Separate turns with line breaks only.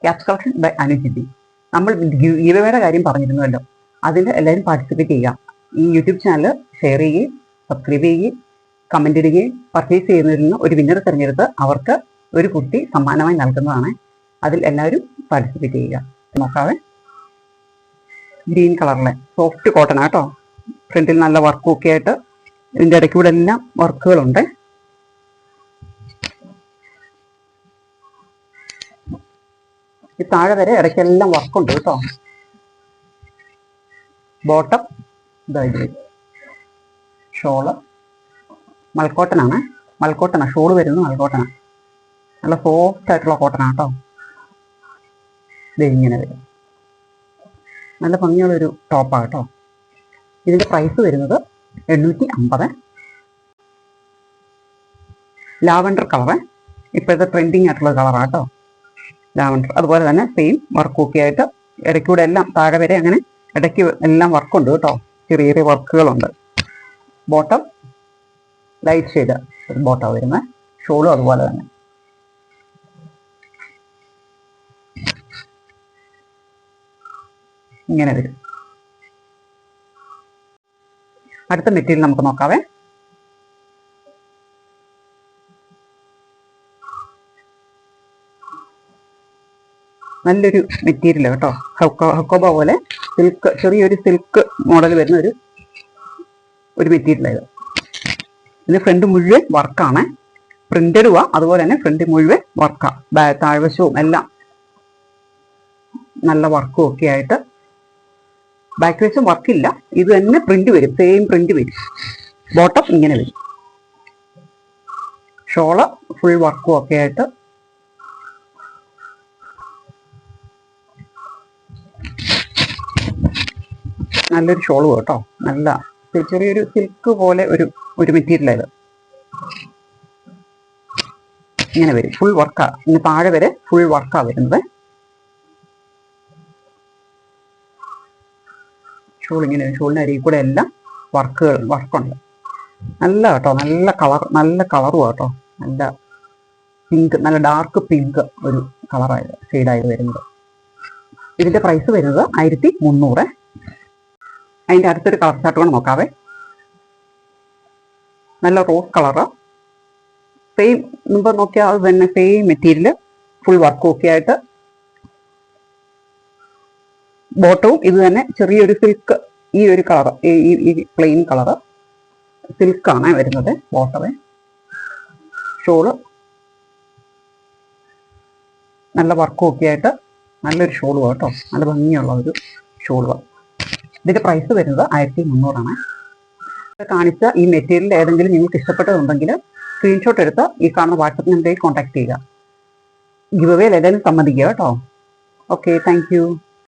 Caps collection by അനുജിതി. നമ്മൾ ഗീവയുടെ കാര്യം പറഞ്ഞിരുന്നല്ലോ, അതിൽ എല്ലാവരും പാർട്ടിസിപ്പേറ്റ് ചെയ്യുക. ഈ യൂട്യൂബ് ചാനൽ ഷെയർ ചെയ്യുകയും സബ്സ്ക്രൈബ് ചെയ്യുകയും കമൻ്റ് ഇടുകയും പർച്ചേസ് ചെയ്യുന്നതിൽ നിന്ന് ഒരു വിന്നറെ തിരഞ്ഞെടുത്ത് അവർക്ക് ഒരു കുർത്തി സമ്മാനമായി നൽകുന്നതാണ്. അതിൽ എല്ലാവരും പാർട്ടിസിപ്പേറ്റ് ചെയ്യുക. നോക്കാവേ, ഗ്രീൻ കളറിലെ സോഫ്റ്റ് കോട്ടൺ ആട്ടോ. ഫ്രണ്ടിൽ നല്ല വർക്കും ഒക്കെ ആയിട്ട് ഇതിൻ്റെ ഇടയ്ക്കൂടെ എല്ലാം വർക്കുകളുണ്ട്. ഈ താഴെ വരെ ഇടയ്ക്കെല്ലാം വർക്കുണ്ട് കേട്ടോ. ബോട്ടം ഇതായിട്ട് ഷോള് മൽക്കോട്ടനാണ്. മൽക്കോട്ടനാണ് ഷോള് വരുന്നത്, മൽക്കോട്ടനാണ്. നല്ല സോഫ്റ്റ് ആയിട്ടുള്ള കോട്ടനാണ് കേട്ടോ. ഇത് ഇങ്ങനെ വരും. നല്ല ഭംഗിയുള്ളൊരു ടോപ്പാണ് കേട്ടോ. ഇതിൻ്റെ പ്രൈസ് വരുന്നത് 850. ലാവൻഡർ കളറ് ഇപ്പോഴത്തെ ട്രെൻഡിങ് ആയിട്ടുള്ള കളറാണ് കേട്ടോ, ലാവൻഡർ. അതുപോലെ തന്നെ സെയിം വർക്കൊക്കെ ആയിട്ട് ഇടയ്ക്കൂടെ എല്ലാം താഴെ വരെ അങ്ങനെ ഇടയ്ക്ക് എല്ലാം വർക്കുണ്ട് കേട്ടോ. ചെറിയ ചെറിയ വർക്കുകളുണ്ട്. ബോട്ടം ലൈറ്റ് ഷെയ്ഡ് ബോട്ടം വരുന്നത്. ഷോളും അതുപോലെ തന്നെ. ഇങ്ങനെ വരും. അടുത്ത മെറ്റീരിയൽ നമുക്ക് നോക്കാവേ. നല്ലൊരു മെറ്റീരിയൽ കേട്ടോ. ഹക്കോബ പോലെ സിൽക്ക്, ചെറിയൊരു സിൽക്ക് മോഡൽ വരുന്ന ഒരു മെറ്റീരിയലാണ് ഇത്. ഇത് ഫ്രണ്ട് മുഴുവൻ വർക്കാണ്. പ്രിന്റഡുവാ. അതുപോലെ തന്നെ ഫ്രണ്ട് മുഴുവൻ വർക്കാണ്. താഴ്വശവും എല്ലാം നല്ല വർക്കും ഒക്കെ ആയിട്ട്. ബാക്ക് വശം വർക്കില്ല. ഇത് തന്നെ പ്രിന്റ് വരും, സെയിം പ്രിന്റ് വരും. ബോട്ടം ഇങ്ങനെ വരും. ഷോള് ഫുൾ വർക്കും ഒക്കെ ആയിട്ട്. നല്ലൊരു ഷോള് കേട്ടോ. നല്ല ചെറിയൊരു സിൽക്ക് പോലെ ഒരു മെറ്റീരിയലാണ് ഇത്. ഇങ്ങനെ വരും. ഫുൾ വർക്കാ. ഇനി താഴെ വരെ ഫുൾ വർക്കാ വരുന്നത്. ഷോൾ ഇങ്ങനെ, ഷോളിന് അരികിൽ കൂടെ എല്ലാം വർക്കുണ്ട്. നല്ല കേട്ടോ, നല്ല കളറും കേട്ടോ. നല്ല പിങ്ക്, നല്ല ഡാർക്ക് പിങ്ക് ഒരു കളറായത്, ഷെയ്ഡായത് വരുന്നത്. ഇതിന്റെ പ്രൈസ് വരുന്നത് 1300. അതിന്റെ അടുത്തൊരു കളർ ചാർട്ട് കൊണ്ട് നോക്കാവേ. നല്ല റോസ് കളറ്. സെയിം മുമ്പ് നോക്കിയാൽ അത് തന്നെ സെയിം മെറ്റീരിയൽ, ഫുൾ വർക്കും ഒക്കെ ആയിട്ട്. ബോട്ടവും ഇത് തന്നെ ചെറിയൊരു സിൽക്ക്, ഈ ഒരു കളർ, ഈ പ്ലെയിൻ കളറ് സിൽക്കാണ് വരുന്നത് ബോട്ടമേ. ഷോള് നല്ല വർക്കും ഒക്കെ ആയിട്ട് നല്ലൊരു ഷോള് കേട്ടോ. നല്ല ഭംഗിയുള്ള ഒരു ഷോള്. ഇതിന്റെ പ്രൈസ് വരുന്നത് 1300. കാണിച്ച ഈ മെറ്റീരിയൽ ഏതെങ്കിലും നിങ്ങൾക്ക് ഇഷ്ടപ്പെട്ടതുണ്ടെങ്കിൽ സ്ക്രീൻഷോട്ട് എടുത്ത് ഈ കാണുന്ന വാട്സപ്പ് നമ്പറിൽ കോൺടാക്ട് ചെയ്യുക. ഗിവ് അവേയിൽ ഏതായാലും സമ്മതിക്കുക കേട്ടോ. Okay, thank you.